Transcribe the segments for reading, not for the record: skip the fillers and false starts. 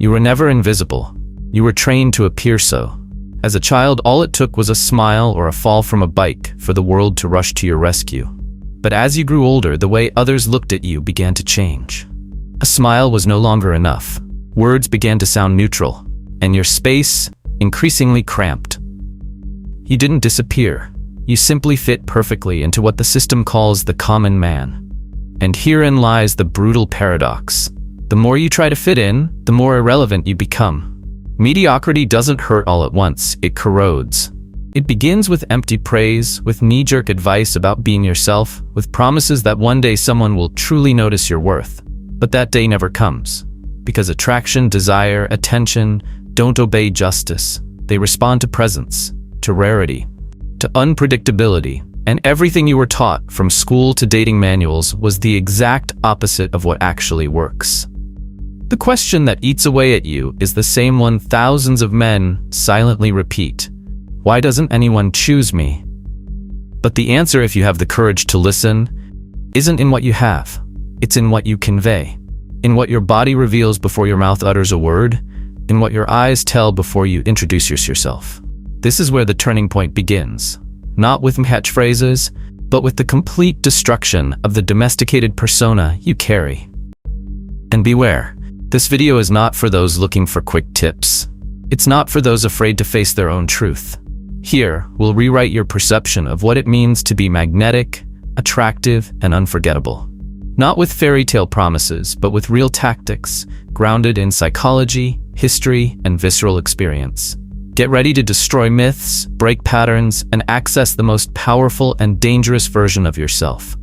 You were never invisible. You were trained to appear so. As a child, all it took was a smile or a fall from a bike for the world to rush to your rescue. But as you grew older, the way others looked at you began to change. A smile was no longer enough. Words began to sound neutral, and your space increasingly cramped. You didn't disappear. You simply fit perfectly into what the system calls the common man. And herein lies the brutal paradox. The more you try to fit in, the more irrelevant you become. Mediocrity doesn't hurt all at once, it corrodes. It begins with empty praise, with knee-jerk advice about being yourself, with promises that one day someone will truly notice your worth. But that day never comes. Because attraction, desire, attention don't obey justice. They respond to presence, to rarity, to unpredictability. And everything you were taught, from school to dating manuals, was the exact opposite of what actually works. The question that eats away at you is the same one thousands of men silently repeat. Why doesn't anyone choose me? But the answer, if you have the courage to listen, isn't in what you have. It's in what you convey. In what your body reveals before your mouth utters a word. In what your eyes tell before you introduce yourself. This is where the turning point begins. Not with catchphrases, but with the complete destruction of the domesticated persona you carry. And beware. This video is not for those looking for quick tips. It's not for those afraid to face their own truth. Here, we'll rewrite your perception of what it means to be magnetic, attractive, and unforgettable. Not with fairy tale promises, but with real tactics, grounded in psychology, history, and visceral experience. Get ready to destroy myths, break patterns, and access the most powerful and dangerous version of yourself.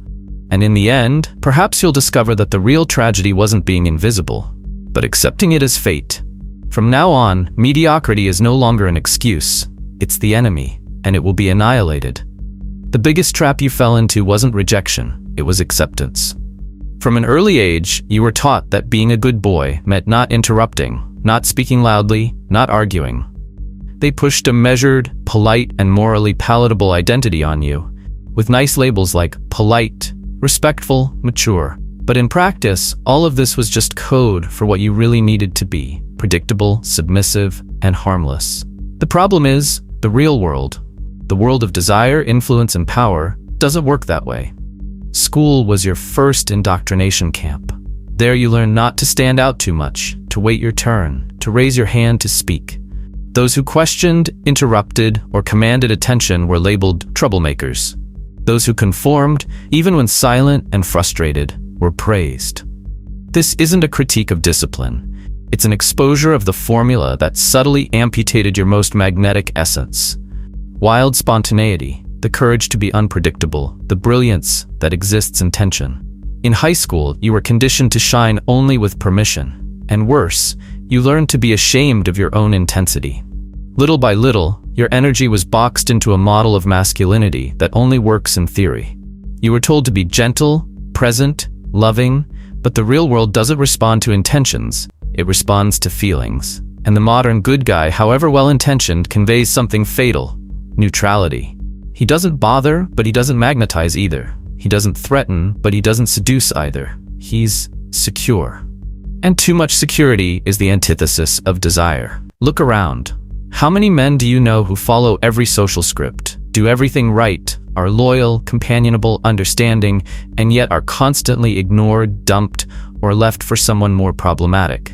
And in the end, perhaps you'll discover that the real tragedy wasn't being invisible, but accepting it as fate. From now on, mediocrity is no longer an excuse. It's the enemy, and it will be annihilated. The biggest trap you fell into wasn't rejection, it was acceptance. From an early age, you were taught that being a good boy meant not interrupting, not speaking loudly, not arguing. They pushed a measured, polite, and morally palatable identity on you, with nice labels like polite, respectful, mature. But in practice, all of this was just code for what you really needed to be: predictable, submissive, and harmless. The problem is, the real world, the world of desire, influence, and power, doesn't work that way. School was your first indoctrination camp. There you learn not to stand out too much, to wait your turn, to raise your hand to speak. Those who questioned, interrupted, or commanded attention were labeled troublemakers. Those who conformed, even when silent and frustrated, were praised. This isn't a critique of discipline. It's an exposure of the formula that subtly amputated your most magnetic essence. Wild spontaneity, the courage to be unpredictable, the brilliance that exists in tension. In high school, you were conditioned to shine only with permission. And worse, you learned to be ashamed of your own intensity. Little by little, your energy was boxed into a model of masculinity that only works in theory. You were told to be gentle, present, loving, but the real world doesn't respond to intentions, it responds to feelings. And the modern good guy, however well-intentioned, conveys something fatal: neutrality. He doesn't bother, but he doesn't magnetize either. He doesn't threaten, but he doesn't seduce either. He's secure. And too much security is the antithesis of desire. Look around. How many men do you know who follow every social script, do everything right, are loyal, companionable, understanding, and yet are constantly ignored, dumped, or left for someone more problematic?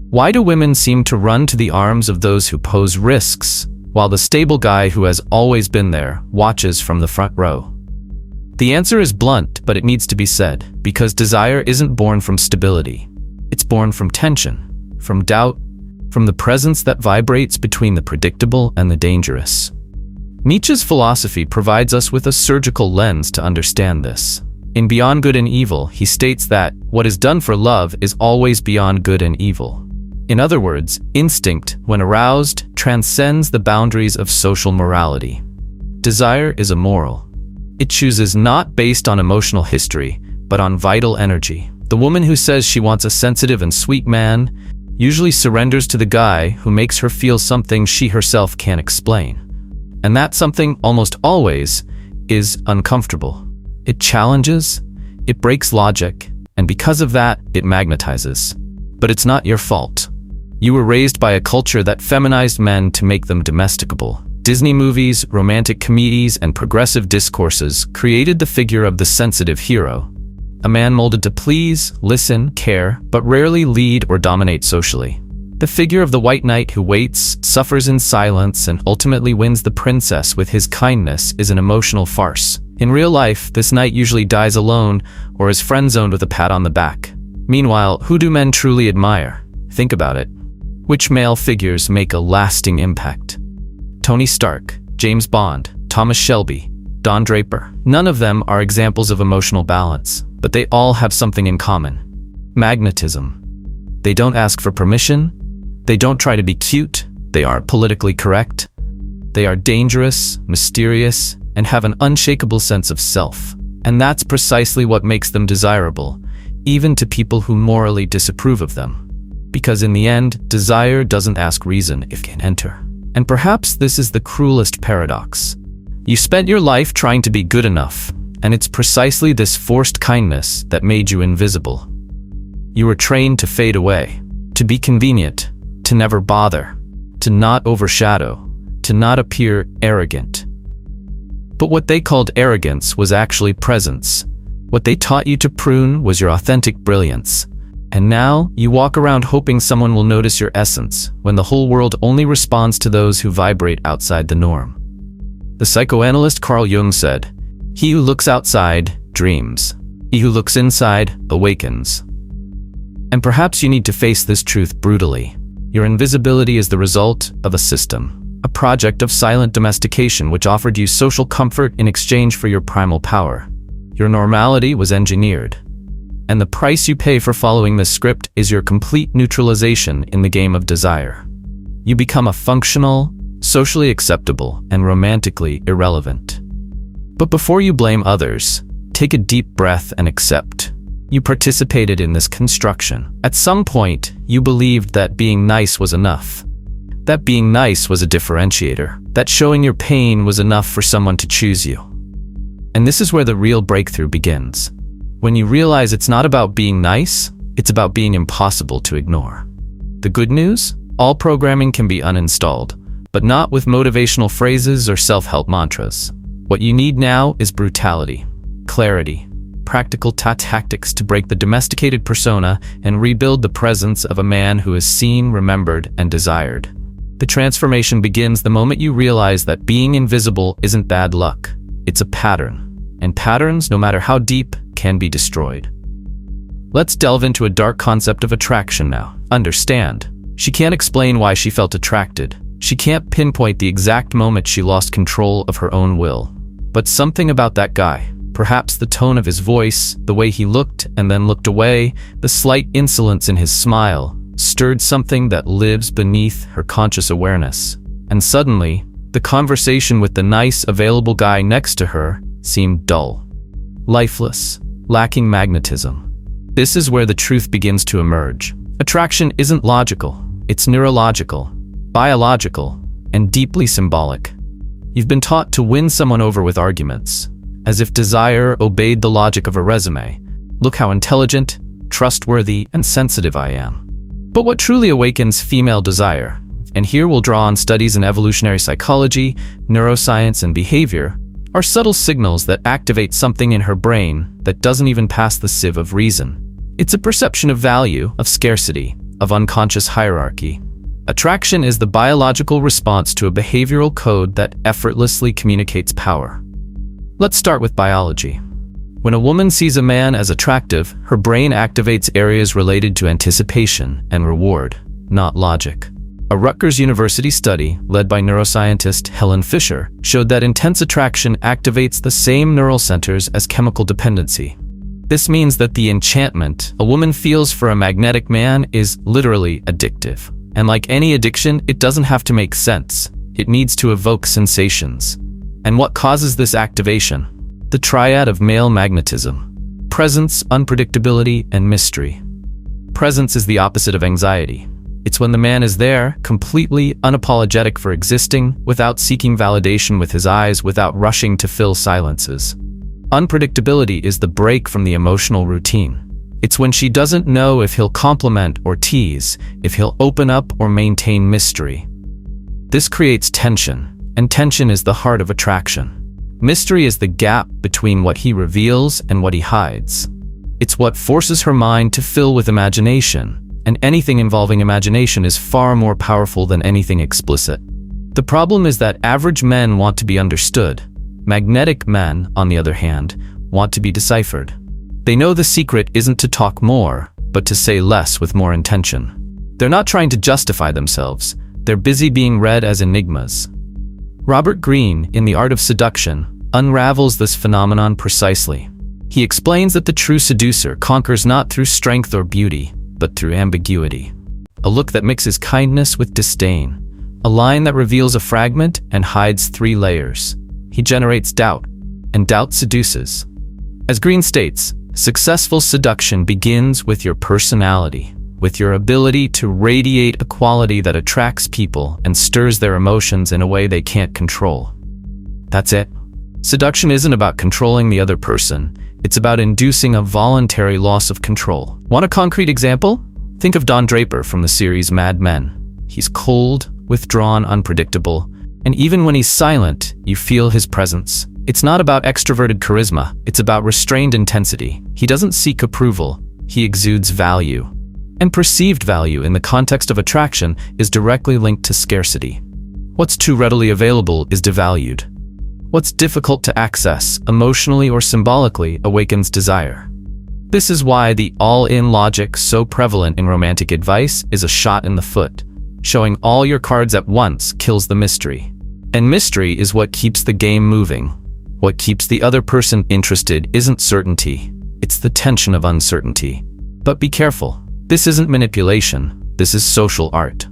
Why do women seem to run to the arms of those who pose risks, while the stable guy who has always been there watches from the front row? The answer is blunt, but it needs to be said, because desire isn't born from stability. It's born from tension, from doubt, from the presence that vibrates between the predictable and the dangerous. Nietzsche's philosophy provides us with a surgical lens to understand this. In Beyond Good and Evil, he states that what is done for love is always beyond good and evil. In other words, instinct, when aroused, transcends the boundaries of social morality. Desire is immoral. It chooses not based on emotional history, but on vital energy. The woman who says she wants a sensitive and sweet man usually surrenders to the guy who makes her feel something she herself can't explain. And that something, almost always, is uncomfortable. It challenges, it breaks logic, and because of that, it magnetizes. But it's not your fault. You were raised by a culture that feminized men to make them domesticable. Disney movies, romantic comedies, and progressive discourses created the figure of the sensitive hero. A man molded to please, listen, care, but rarely lead or dominate socially. The figure of the white knight who waits, suffers in silence, and ultimately wins the princess with his kindness is an emotional farce. In real life, this knight usually dies alone or is friend-zoned with a pat on the back. Meanwhile, who do men truly admire? Think about it. Which male figures make a lasting impact? Tony Stark, James Bond, Thomas Shelby, Don Draper. None of them are examples of emotional balance, but they all have something in common. Magnetism. They don't ask for permission. They don't try to be cute. They aren't politically correct. They are dangerous, mysterious, and have an unshakable sense of self. And that's precisely what makes them desirable, even to people who morally disapprove of them. Because in the end, desire doesn't ask reason, it can enter. And perhaps this is the cruelest paradox. You spent your life trying to be good enough, and it's precisely this forced kindness that made you invisible. You were trained to fade away, to be convenient, to never bother, to not overshadow, to not appear arrogant. But what they called arrogance was actually presence. What they taught you to prune was your authentic brilliance. And now, you walk around hoping someone will notice your essence, when the whole world only responds to those who vibrate outside the norm. The psychoanalyst Carl Jung said, "He who looks outside, dreams. He who looks inside, awakens." And perhaps you need to face this truth brutally. Your invisibility is the result of a system, a project of silent domestication which offered you social comfort in exchange for your primal power. Your normality was engineered. And the price you pay for following this script is your complete neutralization in the game of desire. You become a functional, socially acceptable, and romantically irrelevant. But before you blame others, take a deep breath and accept. You participated in this construction. At some point, you believed that being nice was enough. That being nice was a differentiator. That showing your pain was enough for someone to choose you. And this is where the real breakthrough begins. When you realize it's not about being nice, it's about being impossible to ignore. The good news? All programming can be uninstalled, but not with motivational phrases or self-help mantras. What you need now is brutality, clarity, practical tactics to break the domesticated persona and rebuild the presence of a man who is seen, remembered, and desired. The transformation begins the moment you realize that being invisible isn't bad luck. It's a pattern. And patterns, no matter how deep, can be destroyed. Let's delve into a dark concept of attraction now. Understand, she can't explain why she felt attracted. She can't pinpoint the exact moment she lost control of her own will. But something about that guy, perhaps the tone of his voice, the way he looked and then looked away, the slight insolence in his smile, stirred something that lives beneath her conscious awareness. And suddenly, the conversation with the nice, available guy next to her seemed dull, lifeless, lacking magnetism. This is where the truth begins to emerge. Attraction isn't logical, it's neurological, biological, and deeply symbolic. You've been taught to win someone over with arguments, as if desire obeyed the logic of a resume. Look how intelligent, trustworthy, and sensitive I am. But what truly awakens female desire, and here we'll draw on studies in evolutionary psychology, neuroscience, and behavior, are subtle signals that activate something in her brain that doesn't even pass the sieve of reason. It's a perception of value, of scarcity, of unconscious hierarchy. Attraction is the biological response to a behavioral code that effortlessly communicates power. Let's start with biology. When a woman sees a man as attractive, her brain activates areas related to anticipation and reward, not logic. A Rutgers University study, led by neuroscientist Helen Fisher, showed that intense attraction activates the same neural centers as chemical dependency. This means that the enchantment a woman feels for a magnetic man is literally addictive. And like any addiction, it doesn't have to make sense. It needs to evoke sensations. And what causes this activation? The triad of male magnetism: presence, unpredictability, and mystery. Presence is the opposite of anxiety. It's when the man is there, completely unapologetic for existing, without seeking validation with his eyes, without rushing to fill silences. Unpredictability is the break from the emotional routine. It's when she doesn't know if he'll compliment or tease, if he'll open up or maintain mystery. This creates tension, and tension is the heart of attraction. Mystery is the gap between what he reveals and what he hides. It's what forces her mind to fill with imagination, and anything involving imagination is far more powerful than anything explicit. The problem is that average men want to be understood. Magnetic men, on the other hand, want to be deciphered. They know the secret isn't to talk more, but to say less with more intention. They're not trying to justify themselves. They're busy being read as enigmas. Robert Greene, in The Art of Seduction, unravels this phenomenon precisely. He explains that the true seducer conquers not through strength or beauty, but through ambiguity. A look that mixes kindness with disdain. A line that reveals a fragment and hides 3 layers. He generates doubt, and doubt seduces. As Greene states, successful seduction begins with your personality, with your ability to radiate a quality that attracts people and stirs their emotions in a way they can't control. That's it. Seduction isn't about controlling the other person. It's about inducing a voluntary loss of control. Want a concrete example? Think of Don Draper from the series Mad Men. He's cold, withdrawn, unpredictable, and even when he's silent, you feel his presence. It's not about extroverted charisma, it's about restrained intensity. He doesn't seek approval, he exudes value. And perceived value in the context of attraction is directly linked to scarcity. What's too readily available is devalued. What's difficult to access, emotionally or symbolically, awakens desire. This is why the all-in logic so prevalent in romantic advice is a shot in the foot. Showing all your cards at once kills the mystery. And mystery is what keeps the game moving. What keeps the other person interested isn't certainty, it's the tension of uncertainty. But be careful, this isn't manipulation, this is social art.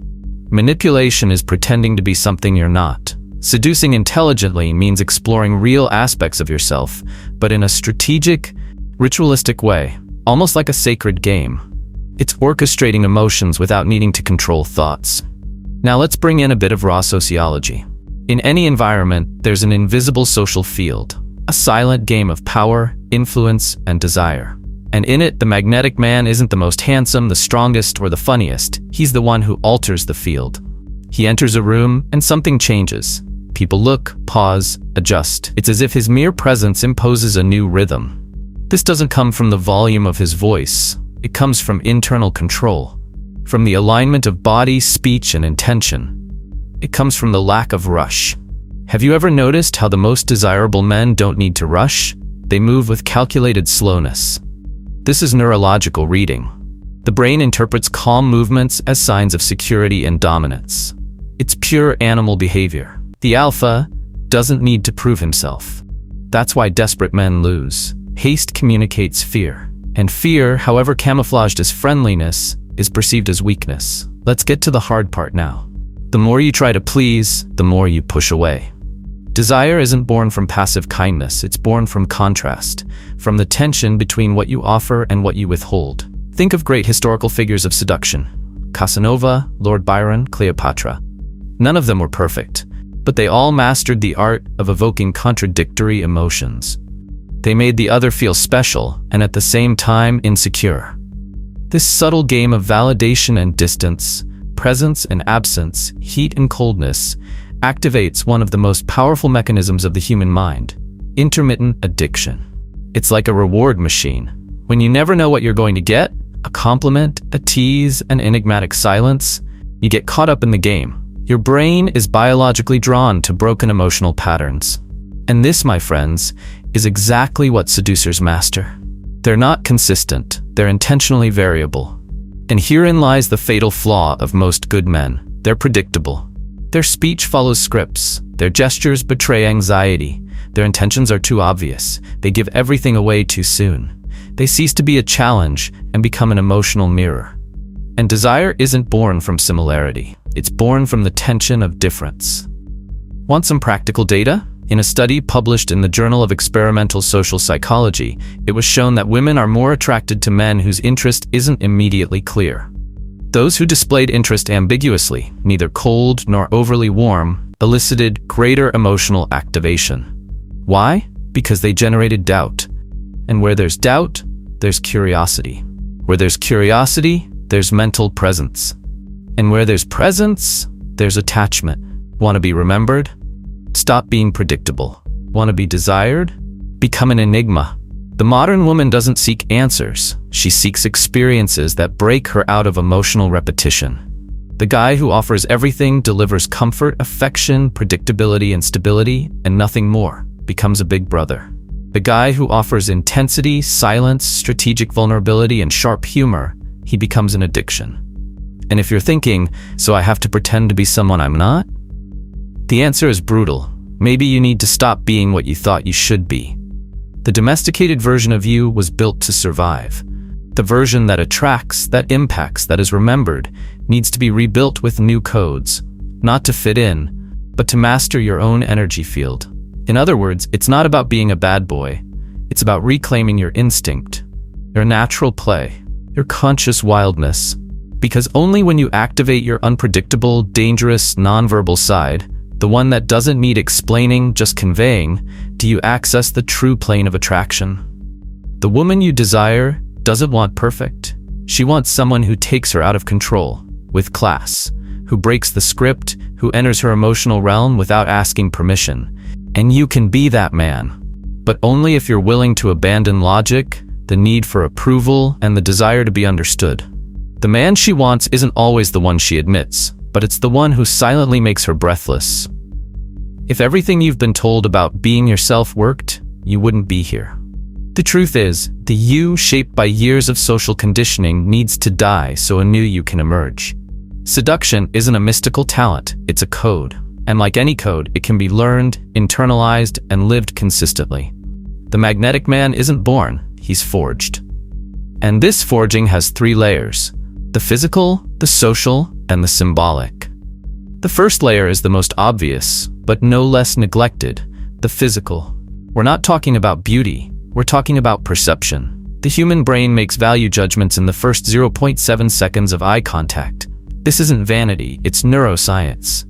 Manipulation is pretending to be something you're not. Seducing intelligently means exploring real aspects of yourself, but in a strategic, ritualistic way, almost like a sacred game. It's orchestrating emotions without needing to control thoughts. Now let's bring in a bit of raw sociology. In any environment, there's an invisible social field, a silent game of power, influence, and desire. And in it, the magnetic man isn't the most handsome, the strongest, or the funniest. He's the one who alters the field. He enters a room, and something changes. People look, pause, adjust. It's as if his mere presence imposes a new rhythm. This doesn't come from the volume of his voice. It comes from internal control, from the alignment of body, speech, and intention. It comes from the lack of rush. Have you ever noticed how the most desirable men don't need to rush? They move with calculated slowness. This is neurological reading. The brain interprets calm movements as signs of security and dominance. It's pure animal behavior. The alpha doesn't need to prove himself. That's why desperate men lose. Haste communicates fear. And fear, however camouflaged as friendliness, is perceived as weakness. Let's get to the hard part now. The more you try to please, the more you push away. Desire isn't born from passive kindness, it's born from contrast, from the tension between what you offer and what you withhold. Think of great historical figures of seduction. Casanova, Lord Byron, Cleopatra. None of them were perfect, but they all mastered the art of evoking contradictory emotions. They made the other feel special and at the same time insecure. This subtle game of validation and distance, presence and absence, heat and coldness, activates one of the most powerful mechanisms of the human mind: intermittent addiction. It's like a reward machine. When you never know what you're going to get, a compliment, a tease, an enigmatic silence, you get caught up in the game. Your brain is biologically drawn to broken emotional patterns. And this, my friends, is exactly what seducers master. They're not consistent, they're intentionally variable. And herein lies the fatal flaw of most good men. They're predictable. Their speech follows scripts. Their gestures betray anxiety. Their intentions are too obvious. They give everything away too soon. They cease to be a challenge and become an emotional mirror. And desire isn't born from similarity. It's born from the tension of difference. Want some practical data? In a study published in the Journal of Experimental Social Psychology, it was shown that women are more attracted to men whose interest isn't immediately clear. Those who displayed interest ambiguously, neither cold nor overly warm, elicited greater emotional activation. Why? Because they generated doubt. And where there's doubt, there's curiosity. Where there's curiosity, there's mental presence. And where there's presence, there's attachment. Want to be remembered? Stop being predictable. Want to be desired? Become an enigma. The modern woman doesn't seek answers. She seeks experiences that break her out of emotional repetition. The guy who offers everything, delivers comfort, affection, predictability, and stability, and nothing more, becomes a big brother. The guy who offers intensity, silence, strategic vulnerability, and sharp humor, he becomes an addiction. And if you're thinking, so I have to pretend to be someone I'm not? The answer is brutal. Maybe you need to stop being what you thought you should be. The domesticated version of you was built to survive. The version that attracts, that impacts, that is remembered, needs to be rebuilt with new codes, not to fit in, but to master your own energy field. In other words, it's not about being a bad boy. It's about reclaiming your instinct, your natural play, your conscious wildness. Because only when you activate your unpredictable, dangerous, nonverbal side, the one that doesn't need explaining, just conveying, do you access the true plane of attraction. The woman you desire doesn't want perfect. She wants someone who takes her out of control, with class, who breaks the script, who enters her emotional realm without asking permission. And you can be that man, but only if you're willing to abandon logic, the need for approval, and the desire to be understood. The man she wants isn't always the one she admits, but it's the one who silently makes her breathless. If everything you've been told about being yourself worked, you wouldn't be here. The truth is, the you shaped by years of social conditioning needs to die so a new you can emerge. Seduction isn't a mystical talent, it's a code. And like any code, it can be learned, internalized, and lived consistently. The magnetic man isn't born, he's forged. And this forging has 3 layers: the physical, the social, and the symbolic. The first layer is the most obvious, but no less neglected: the physical. We're not talking about beauty, we're talking about perception. The human brain makes value judgments in the first 0.7 seconds of eye contact. This isn't vanity, it's neuroscience.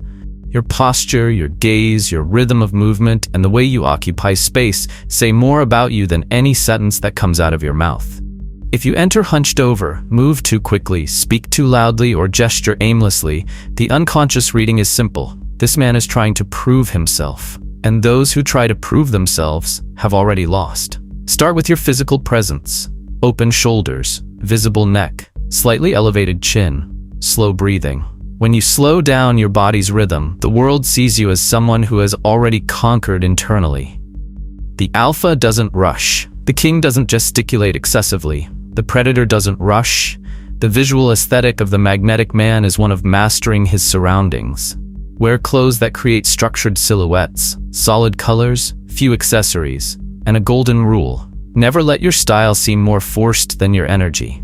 Your posture, your gaze, your rhythm of movement, and the way you occupy space say more about you than any sentence that comes out of your mouth. If you enter hunched over, move too quickly, speak too loudly, or gesture aimlessly, the unconscious reading is simple. This man is trying to prove himself, and those who try to prove themselves have already lost. Start with your physical presence: open shoulders, visible neck, slightly elevated chin, slow breathing. When you slow down your body's rhythm, the world sees you as someone who has already conquered internally. The alpha doesn't rush. The king doesn't gesticulate excessively. The predator doesn't rush. The visual aesthetic of the magnetic man is one of mastering his surroundings. Wear clothes that create structured silhouettes, solid colors, few accessories, and a golden rule: never let your style seem more forced than your energy.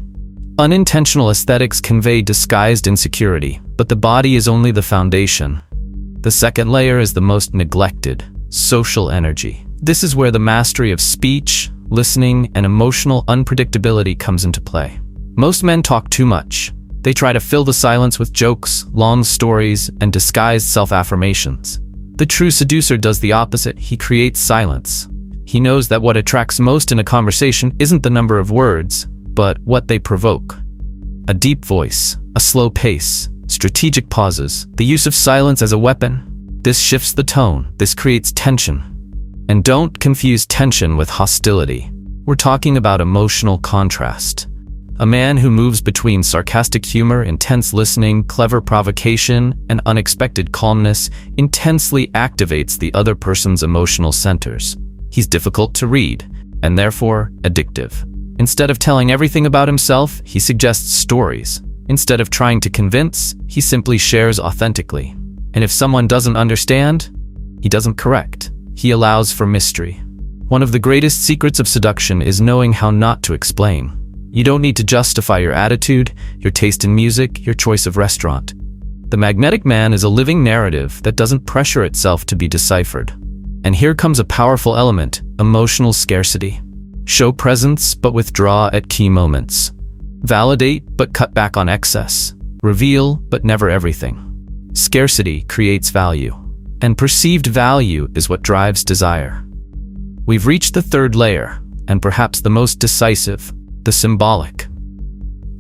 Unintentional aesthetics convey disguised insecurity, but the body is only the foundation. The second layer is the most neglected: social energy. This is where the mastery of speech, listening, and emotional unpredictability comes into play. Most men talk too much. They try to fill the silence with jokes, long stories, and disguised self-affirmations. The true seducer does the opposite. He creates silence. He knows that what attracts most in a conversation isn't the number of words, but what they provoke. A deep voice, a slow pace, strategic pauses, the use of silence as a weapon. This shifts the tone, this creates tension. And don't confuse tension with hostility. We're talking about emotional contrast. A man who moves between sarcastic humor, intense listening, clever provocation, and unexpected calmness intensely activates the other person's emotional centers. He's difficult to read, and therefore addictive. Instead of telling everything about himself, he suggests stories. Instead of trying to convince, he simply shares authentically. And if someone doesn't understand, he doesn't correct. He allows for mystery. One of the greatest secrets of seduction is knowing how not to explain. You don't need to justify your attitude, your taste in music, your choice of restaurant. The magnetic man is a living narrative that doesn't pressure itself to be deciphered. And here comes a powerful element: emotional scarcity. Show presence, but withdraw at key moments. Validate, but cut back on excess. Reveal, but never everything. Scarcity creates value, and perceived value is what drives desire. We've reached the third layer, and perhaps the most decisive: the symbolic.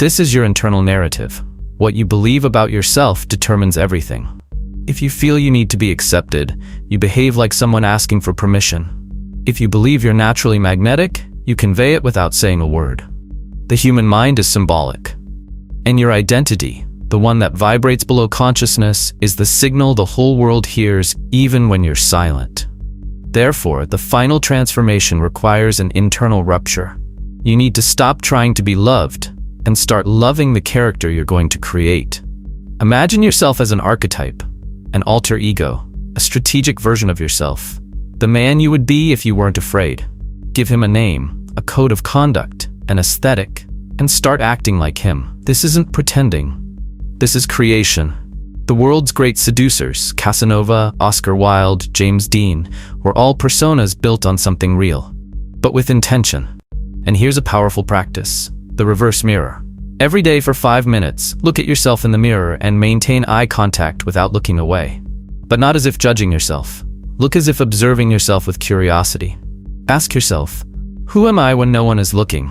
this is your internal narrative. What you believe about yourself determines everything. If you feel you need to be accepted, you behave like someone asking for permission. If you believe you're naturally magnetic, you convey it without saying a word. The human mind is symbolic. And your identity, the one that vibrates below consciousness, is the signal the whole world hears even when you're silent. Therefore, the final transformation requires an internal rupture. You need to stop trying to be loved and start loving the character you're going to create. Imagine yourself as an archetype, an alter ego, a strategic version of yourself, the man you would be if you weren't afraid. Give him a name, a code of conduct, an aesthetic, and start acting like him. This isn't pretending. This is creation. The world's great seducers, Casanova, Oscar Wilde, James Dean, were all personas built on something real, but with intention. And here's a powerful practice: the reverse mirror. Every day for 5 minutes, look at yourself in the mirror and maintain eye contact without looking away. But not as if judging yourself. Look as if observing yourself with curiosity. Ask yourself, who am I when no one is looking?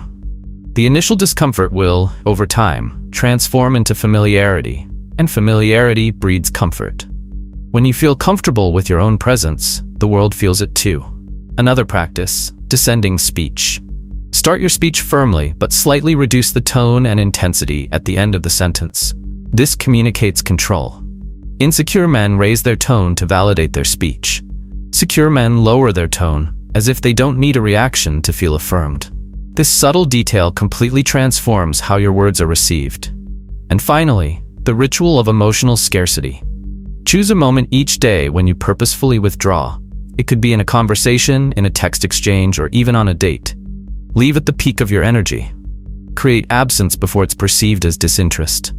The initial discomfort will, over time, transform into familiarity, and familiarity breeds comfort. When you feel comfortable with your own presence, the world feels it too. Another practice: descending speech. Start your speech firmly, but slightly reduce the tone and intensity at the end of the sentence. This communicates control. Insecure men raise their tone to validate their speech. Secure men lower their tone, as if they don't need a reaction to feel affirmed. This subtle detail completely transforms how your words are received. And finally, the ritual of emotional scarcity. Choose a moment each day when you purposefully withdraw. It could be in a conversation, in a text exchange, or even on a date. Leave at the peak of your energy. Create absence before it's perceived as disinterest.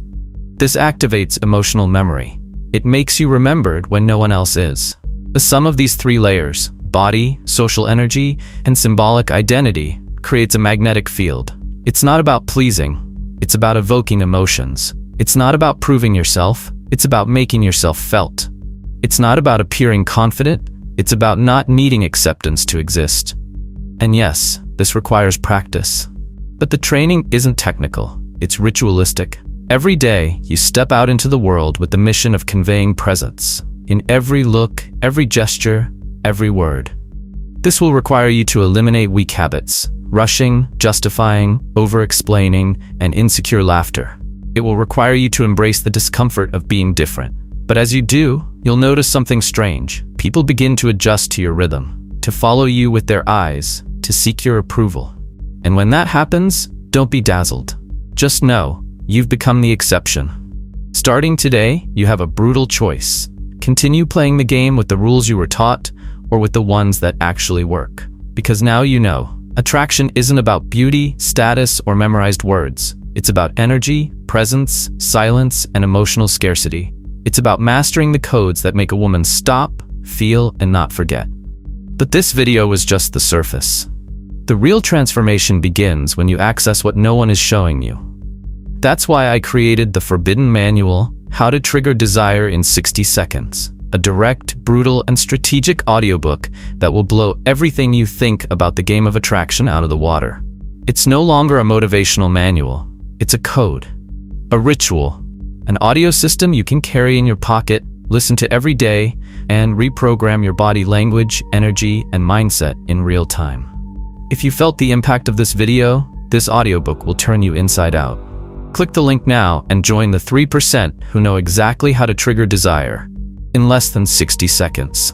This activates emotional memory. It makes you remembered when no one else is. The sum of these 3 layers, body, social energy, and symbolic identity, creates a magnetic field. It's not about pleasing. It's about evoking emotions. It's not about proving yourself. It's about making yourself felt. It's not about appearing confident. It's about not needing acceptance to exist. And yes, this requires practice. But the training isn't technical. It's ritualistic. Every day, you step out into the world with the mission of conveying presence. In every look, every gesture, every word. This will require you to eliminate weak habits: rushing, justifying, over-explaining, and insecure laughter. It will require you to embrace the discomfort of being different. But as you do, you'll notice something strange. People begin to adjust to your rhythm, to follow you with their eyes, to seek your approval. And when that happens, don't be dazzled. Just know, you've become the exception. Starting today, you have a brutal choice. Continue playing the game with the rules you were taught, or with the ones that actually work. Because now you know, attraction isn't about beauty, status, or memorized words. It's about energy, presence, silence, and emotional scarcity. It's about mastering the codes that make a woman stop, feel, and not forget. But this video was just the surface. The real transformation begins when you access what no one is showing you. That's why I created the Forbidden Manual, How to Trigger Desire in 60 Seconds. A direct, brutal, and strategic audiobook that will blow everything you think about the game of attraction out of the water. It's no longer a motivational manual. It's a code, a ritual, an audio system you can carry in your pocket, listen to every day, and reprogram your body language, energy, and mindset in real time. If you felt the impact of this video, this audiobook will turn you inside out. Click the link now and join the 3% who know exactly how to trigger desire in less than 60 seconds.